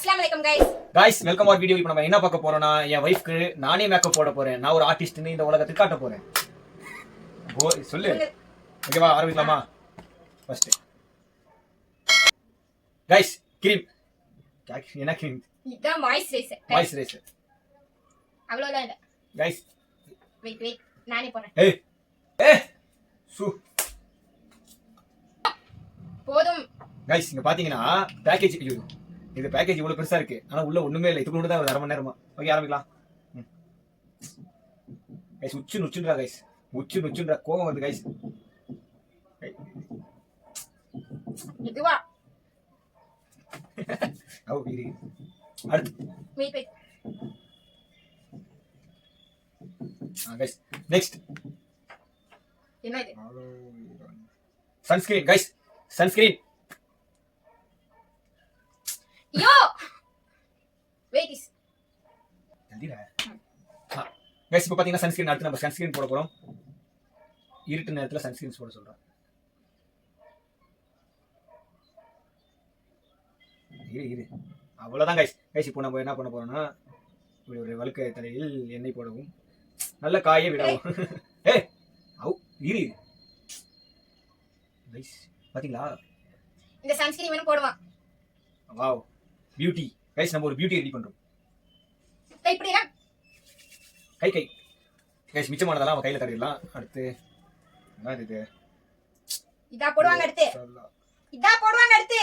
அஸ்ஸலாமு அலைக்கும் guys welcome R video. இப்போ நம்ம என்ன பார்க்க போறோம்னா என் வைஃப்க்கு நானே மேக்கப் போட போறேன். நான் ஒரு ஆர்டிஸ்ட்னு இந்த உலகத்துக்கு காட்ட போறேன். சொல்லு. ஓகேவா, ஆரம்பிக்கலாமா? ஃபர்ஸ்ட் गाइस கிரீம் என்ன கிரீம்? இதான் மாய்ஸ்சரைசர். மாய்ஸ்சரைசர் அவ்வளவுதான் இல்ல. गाइस வெயிட் நானே போறேன். ஏய் சு போதும். गाइस இங்க பாத்தீங்கன்னா பேக்கேஜ் இது பேக்கேஜ் இவ்வளவு பெருசா இருக்கு. ஆனா உள்ள ஒண்ணுமே இல்ல. இதுக்கு மட்டும் தான் ஒரு அரை மணி நேரமா. ஓகே, ஆரம்பிக்கலாம். Guys உச்சுன்றா guys. உச்சுன்றா கோவம் வருது गाइस. இதுவா? வீடு. அடுத்து வெயிட். गाइस நெக்ஸ்ட் என்ன இது? Sunscreen guys. Sunscreen. Yo wait is ஜல்திடா. गाइस இப்போ பாத்தீங்கன்னா சன்ஸ்கிரீன். அடுத்து நம்ம சன்ஸ்கிரீன் போட போறோம். இருட்டு நேரத்துல சன்ஸ்கிரீன் போட சொல்றேன். இரு அவ்வளவுதான் गाइस. இப்போ நம்ம என்ன பண்ண போறோம்னா இப்படி ஒரு வழுக்கை தலையில் எண்ணெய் போடவும் நல்ல காயை விடவும். இரு गाइस பாத்தீங்களா இந்த சன்ஸ்கிரீன் வேணும் போடுவான். Wow beauty guys. நம்ம ஒரு பியூட்டி ரெடி பண்றோம். இப்படியா? கை गाइस மிச்சமானதெல்லாம் நம்ம கையில தடவிடலாம். அடுத்து என்ன இது? இதா போடுவாங்க அடுத்து. இதா போடுவாங்க அடுத்து.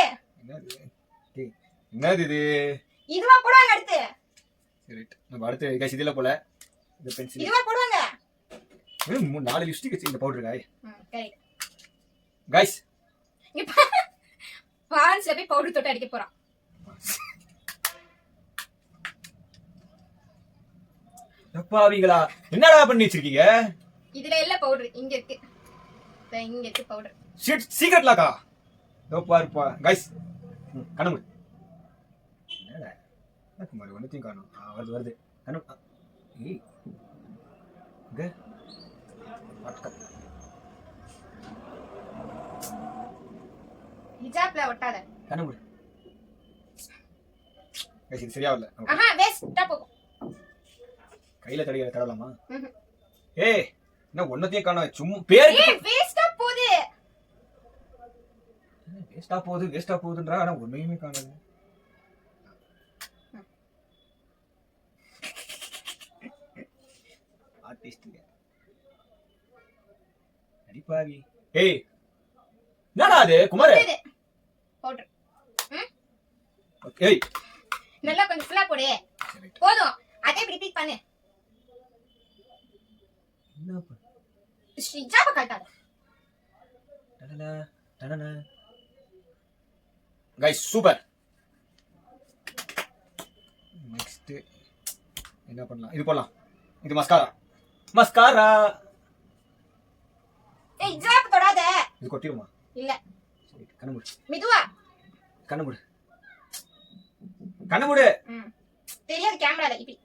என்னது இது? இதுவா போடுவாங்க அடுத்து. சரி நம்ம அடுத்து गाइस இதுல போல இந்த பென்சில் இதுவா போடுவாங்க. 4 லிப்ஸ்டிக் வச்சு இந்த பவுடர் गाइस. கரெக்ட் गाइस இங்க பான்ஸ்ல போய் பவுடர் தொட்டு அடிக்க போறான். அப்பாவிகளா என்னடா பண்ணி வச்சிருக்கீங்க? இதுல இல்ல பவுடர் இங்க இருக்கு. இங்க இருக்கு பவுடர். சீக்ரெட் லாக்கா? பாருப்பா गाइस. கண்ணு என்னடா எனக்கு மாதிரி ஒண்ணுத்தையும் காணோம். வருது கண்ணு. ஏய் இங்க அட்க ஹிஜாப்ல ஒட்டாத. கண்ணு மூடு गाइस. இது சரியா இல்ல. வேஸ்டா போகும். கையில தடவலாமா? ஏய் என்ன ஒண்ணத்தையும் காணோம். சும்மா பேருக்கு வேஸ்டா போகுது. வேஸ்டா போகுதுன்றா. ஆனா ஒண்ணுமே காணோம். ஆர்டிஸ்ட் அடிப்பாவி. ஏய் என்னடா அது குமார்? பவுடர். ஏய் நல்லா கொஞ்சம் ஃபுல்லா போடு. போதும். அதே ரிப்பீட் பண்ணு. என்ன பண்ண? ஹிஜாப கழட்டாத. டடடா गाइस சூப்பர். நெக்ஸ்ட் என்ன பண்ணலாம்? இது போடலாம். இது மஸ்காரா. ஏய் ஹிஜாப் தொடாத. இது கொட்டிருமா? இல்ல. சரி கண்ணு மூடு. மெதுவா கண்ணு மூடு. தெரியாது கேமரால இப்படி.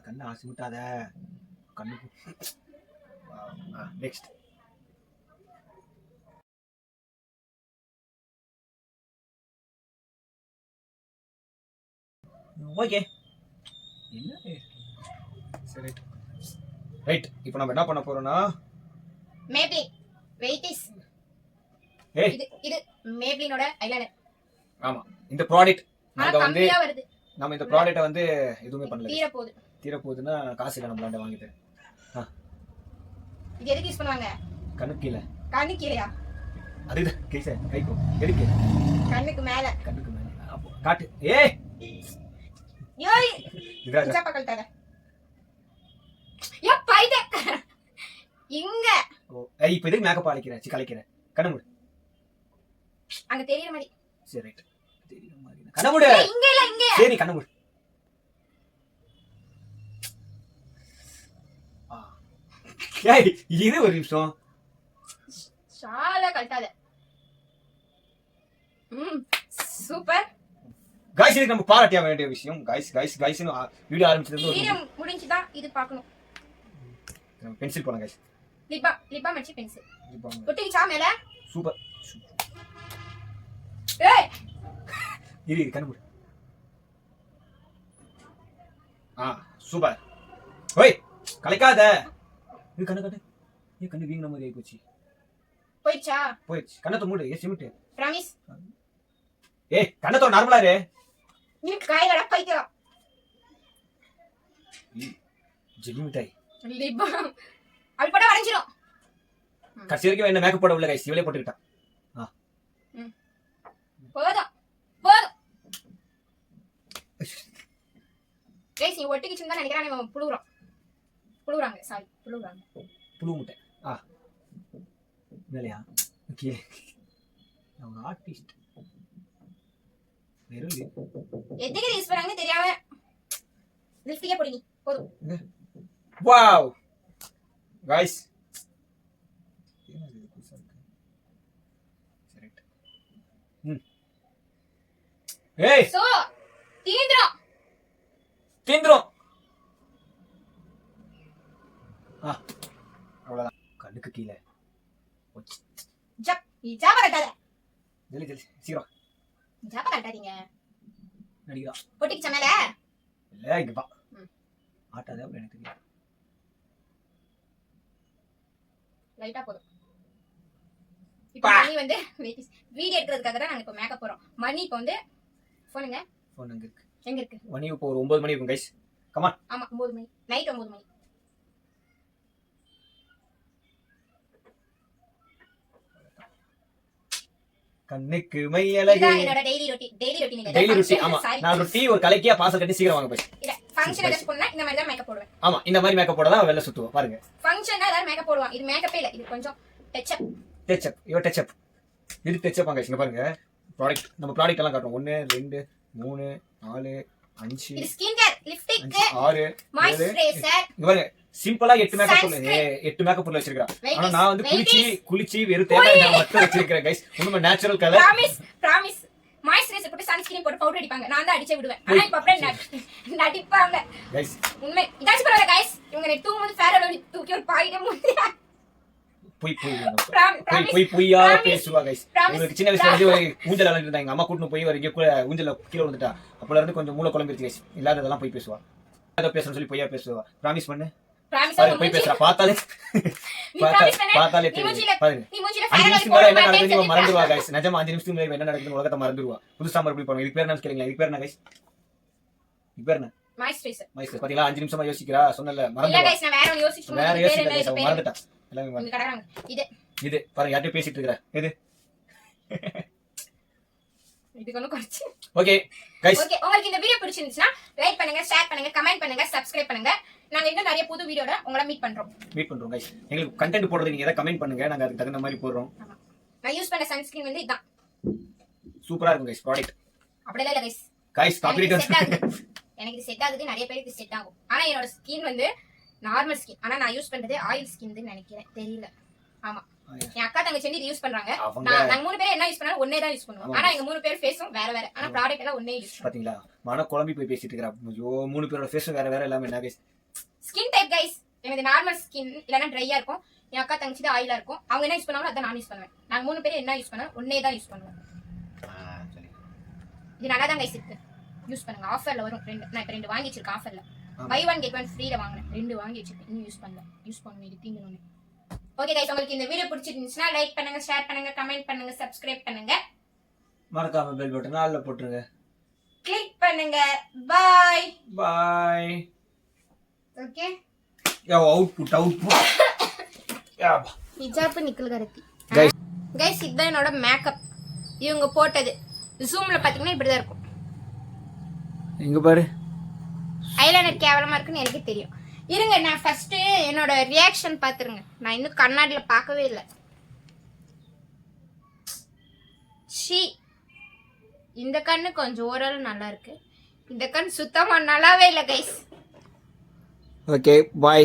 கண்ணு ஆசி விட்டாத. கண்ணு. நெக்ஸ்ட் ஓகே என்ன? சரி ரைட். இப்போ நம்ம என்ன பண்ண போறோம்னா மேப்ளின் வெயிட் இஸ். இது மேப்ளினோட ஐலைனர். ஆமா இந்த ப்ராடக்ட் நாங்க வந்து கம்மியா வருது. நம்ம இந்த ப்ராடக்ட்ட வந்து எதுவுமே பண்ணல. தீர போகுதுன்னா காசு இல்ல நம்மளாண்ட வாங்கிட்டு. இது எதுக்கு யூஸ் பண்ணுவாங்க? கண்ணுக்கு கீழயா? அதுதான் கேச கைக்கு எதுக்கு? கண்ணுக்கு மேல. அப்போ காட்டு. ஏய் யோய் இதா ஹிஜாப கழட்டாத. யோ பைதே இங்க. இப்போ எதுக்கு மேக்கப் கலைக்கிற? கண்ணு மூடு. அங்க தெரியற மாதிரி. சரி ரைட். தெரியற மாதிரி. கண்ணு மூடு. இங்க இல்ல இங்க. சரி கண்ணு மூடு. ஏய் இது ஒரு நிமிஷம். ஷால கழட்டாத. Super guys. இது நம்ம பாராட்ட வேண்டிய விஷயம். गाइस வீடியோ ஆரம்பிச்சதுல வீடியோ முடிஞ்சுதா இது பார்க்கணும். பென்சில் போலாம் गाइस. லிப்பா மச்சி பென்சில். ஒட்டிச்சா மேல? சூப்பர். இரு கண்ணு மூடு. சூப்பர். ஓய் கலைக்காத. இது கண்ணு கண்ணு. ஏ கண்ணு வீங்கின மாதிரி ஆகி போச்சு. போயிடுச்சா? போயிடுச்சு. கண்ணத்தை மூடு. ஏ சிமிட்டு. ப்ராமிஸ். ஏய் கண்ணத்தோ நார்மலா இரு. நீ காய்கடா பைத்தியம். ஜெல்லி மிட்டாய். லிப் அது போட வரைஞ்சிரும். கடைசி வரைக்கும் என்ன மேக்கப் போட உள்ள கைஸ் இவளே போட்டுக்கிட்டான். போதும் போதும் கைஸ் நீ ஒட்டிக்கிச்சுன்னு தான் நினைக்கிறேன். இவன் புழுகுறாங்க சாரி புழுகுறாங்க. புழு முட்டை. இல்லையா ஓகே. நான் ஒரு ஆர்டிஸ்ட். வெறும் எதுக்கு யூஸ் பண்ணாங்கன்னு தெரியாம லிப்ஸ்டிக்கே போடுங்க. போதும். வாவ் கைஸ் ஏய் சோ தீந்துரும் அவ்வளவுதான். கண்ணுக்கு கீழே ஜப் ஜாப கட்டாத. ஜெல்லி ஜெல்லி சீக்கிரம் ஜாப கட்டாதீங்க. நடிக்கிறா ஒட்டிக்கிச்ச மேல இல்ல இங்க பா. ஆட்டாத அப்படி எனக்கு தெரியும். லைட்டா போதும். இப்போ மணி வந்து வீடியோ எடுக்கிறதுக்காக தான் நாங்க இப்போ மேக்கப் போறோம். மணி இப்போ வந்து போனுங்க. போன் எங்க இருக்கு? எங்க இருக்கு? மணி இப்போ ஒரு 9 மணி இருக்கும் गाइस. Come on. ஆமா 9 மணி. நைட் 9 மணி. கண்ணுக்கு மை அழகு. இதான் என்னோட டெய்லி ரொட்டீன் இல்ல. Daily routine. ஆமா நான் ஒரு டீ ஒரு கலக்கியா பாசல் கட்டி சீக்கிரம் வாங்க போய். இல்ல ஃபங்க்ஷன் அட்டெண்ட் பண்ணா இந்த மாதிரி தான் மேக்கப் போடுவேன். ஆமா இந்த மாதிரி மேக்கப் போட தான் வெல்ல சுத்துவோம் பாருங்க. ஃபங்க்ஷன்னா எல்லாரும் மேக்கப் போடுவாங்க. இது மேக்கப்பே இல்ல. இது கொஞ்சம் டச் அப். இவ டச் அப். இது டச் அப் गाइस. இங்க பாருங்க. ப்ராடக்ட் நம்ம ப்ராடக்ட் எல்லாம் காட்டுறோம். 1 2 3 4 5 இது ஸ்கின் கேர், லிப்ஸ்டிக், 6 மாய்ஸ்சரைசர். இங்க பாருங்க சிம்பிளா 8 மேக்கப் பொருள் 8 மேக்கப் பொருள் வச்சிருக்கா. ஆனா நான் வந்து குளிச்சி வெறும் தேங்காய் மட்டும் வச்சிருக்கேன் गाइस. உண்மை நேச்சுரல் கலர். ப்ராமிஸ் மாய்ஸ்சரைசர் போட்டு சன்ஸ்கிரீன் போட்டு பவுடர் அடிப்பாங்க. நான் தான் அடிச்சே விடுவேன். ஆனா இப்ப அப்படியே நடிப்பாங்க गाइस. உண்மை இதாச்சு பரவாயில்லை गाइस. இவங்க நெட் தூங்கும்போது ஃபேரலோலி தூக்கி ஒரு பாயிட்டே முந்தியா பொய்யா பேசுவா गाइस. உங்களுக்கு சின்ன வயசுல வந்து ஊஞ்சல் விளையாடிட்டு இருந்தாங்க. அம்மா கூட்டிட்டு போய் ஒரு ஊஞ்சல கீழ விழுந்துட்டா. அப்பல இருந்து கொஞ்சம் மூளை குழம்பிருச்சு गाइस. இல்லாததெல்லாம் போய் பேசுவா. ஏதோ பேசணும்னு சொல்லி பொய்யா பேசுவா. ப்ராமிஸ் பண்ணு. ப்ராமிஸ் போய் பேசுறா. பார்த்தாலே தெரியும். பாருங்க நீ மூஞ்சில 5 ஃபேரலோலி நிமிஷம் என்ன நடக்குதுன்னு மறந்துடுவா गाइस. நிஜமா 5 நிமிஷத்துக்கு முன்னாடி என்ன நடக்குதுன்னு உலகத்தை மறந்துடுவா. புதுசா மறுபடியும் பாருங்க. இதுக்கு பேர் என்ன கேக்குறீங்களா? இதுக்கு பேர் என்ன गाइस? இதுக்கு பேர் என்ன? மாய்ஸ்சரைசர். பாத்தீங்களா 5 நிமிஷமா யோசிக்கிறா. சொன்னல மறந்துடுவா. இல்ல गाइस நான் வேற ஒன்னு யோசிச்சிட்டு இருந்தேன். மறந்துட்டா. எல்லாமே மறந்து. இது பாருங்க யார்கிட்ட பேசிட்டு இருக்கற. இதுக்கு ஒன்னு குறைச்சு. Okay guys. ஓகே உங்களுக்கு இந்த வீடியோ பிடிச்சிருந்துச்சுனா லைக் பண்ணுங்க, ஷேர் பண்ணுங்க, கமெண்ட் பண்ணுங்க, Subscribe பண்ணுங்க. நாங்க இன்னும் நிறைய புது வீடியோட உங்களை மீட் பண்றோம் गाइस. எங்களுக்கு கண்டென்ட் போடுறது நீங்க ஏதாவது கமெண்ட் பண்ணுங்க. நாங்க அதுக்கு தகுந்த மாதிரி போடுறோம். ஆமா நான் யூஸ் பண்ண சன்ஸ்கிரீன் வந்து இதான். சூப்பரா இருக்கும் गाइस ப்ராடக்ட். அப்படியே இல்ல गाइस காப்பிரைட் எனக்கு இது செட் ஆகுது. நிறைய பேருக்கு செட் ஆகும். ஆனா என்னோட ஸ்கின் வந்து நார்மல் ஸ்கின். ஆனா நான் யூஸ் பண்றது ஆயில் ஸ்கின்னு நினைக்கிறேன். தெரியல. ஆமா என் அக்கா தங்கச்சி வந்து இது யூஸ் பண்றாங்க. நாங்க 3 பேர் என்ன யூஸ் பண்ணாலும் ஒண்ணே தான் யூஸ் பண்ணுவோம். ஆனா எங்க 3 பேர் ஃபேஸும் வேற வேற. ஆனா ப்ராடக்ட் எல்லாம் ஒண்ணே யூஸ் பண்ணுவோம். பாத்தீங்களா மன குழம்பி போய் பேசிட்டு இருக்கறா. ஐயோ 3 பேரோட ஃபேஸும் வேற வேற எல்லாமே என்ன गाइस. Skin type guys. எனக்கு நார்மல் ஸ்கின் இல்லனா ட்ரையா இருக்கும். என் அக்கா தங்கச்சி தான் ஆயிலா இருக்கும். அவங்க என்ன யூஸ் பண்ணாலும் அத நான் யூஸ் பண்ணுவேன். நாங்க 3 பேர் என்ன யூஸ் பண்ணாலும் ஒண்ணே தான் யூஸ் பண்ணுவோம். சரி இது நல்லா தான் गाइस இருக்கு. யூஸ் பண்ணுங்க. ஆஃபர்ல வரும். நான் இப்ப 2 வாங்கி வச்சிருக்கேன் ஆஃபர்ல. buy one get one free ல வாங்குனேன். 2 வாங்கி வச்சிருக்கேன். இன்னும் யூஸ் பண்ணல. யூஸ் பண்ணனும் இது தீங்கணும். ஓகே गाइस உங்களுக்கு இந்த வீடியோ பிடிச்சிருந்துச்சுனா லைக் பண்ணுங்க, ஷேர் பண்ணுங்க, கமெண்ட் பண்ணுங்க, Subscribe பண்ணுங்க. மறக்காம பெல் பட்டன் ஆல்ல போட்டுருங்க. கிளிக் பண்ணுங்க. Bye bye. ஓகே யா அவுட்புட் யா ஹிஜாப் நிக்கல் கரத்தி. गाइस இதுதான் என்னோட மேக்கப். இவங்க போட்டது ஜூம்ல பாத்தீங்கன்னா இப்படி தான் இருக்கும். இங்க பாரு ஐலைனர் கேவலமா இருக்குன்னு எனக்கு தெரியும். இருங்க நான் ஃபர்ஸ்ட் என்னோட ரியாக்ஷன் பாத்துருங்க. நான் இன்னும் கண்ணாடியில பார்க்கவே இல்லை. ஷீ இந்த கண்ணு கொஞ்சம் ஓரளவு நல்லா இருக்கு. இந்த கண் சுத்தமா நல்லாவே இல்லை गाइस. Okay bye.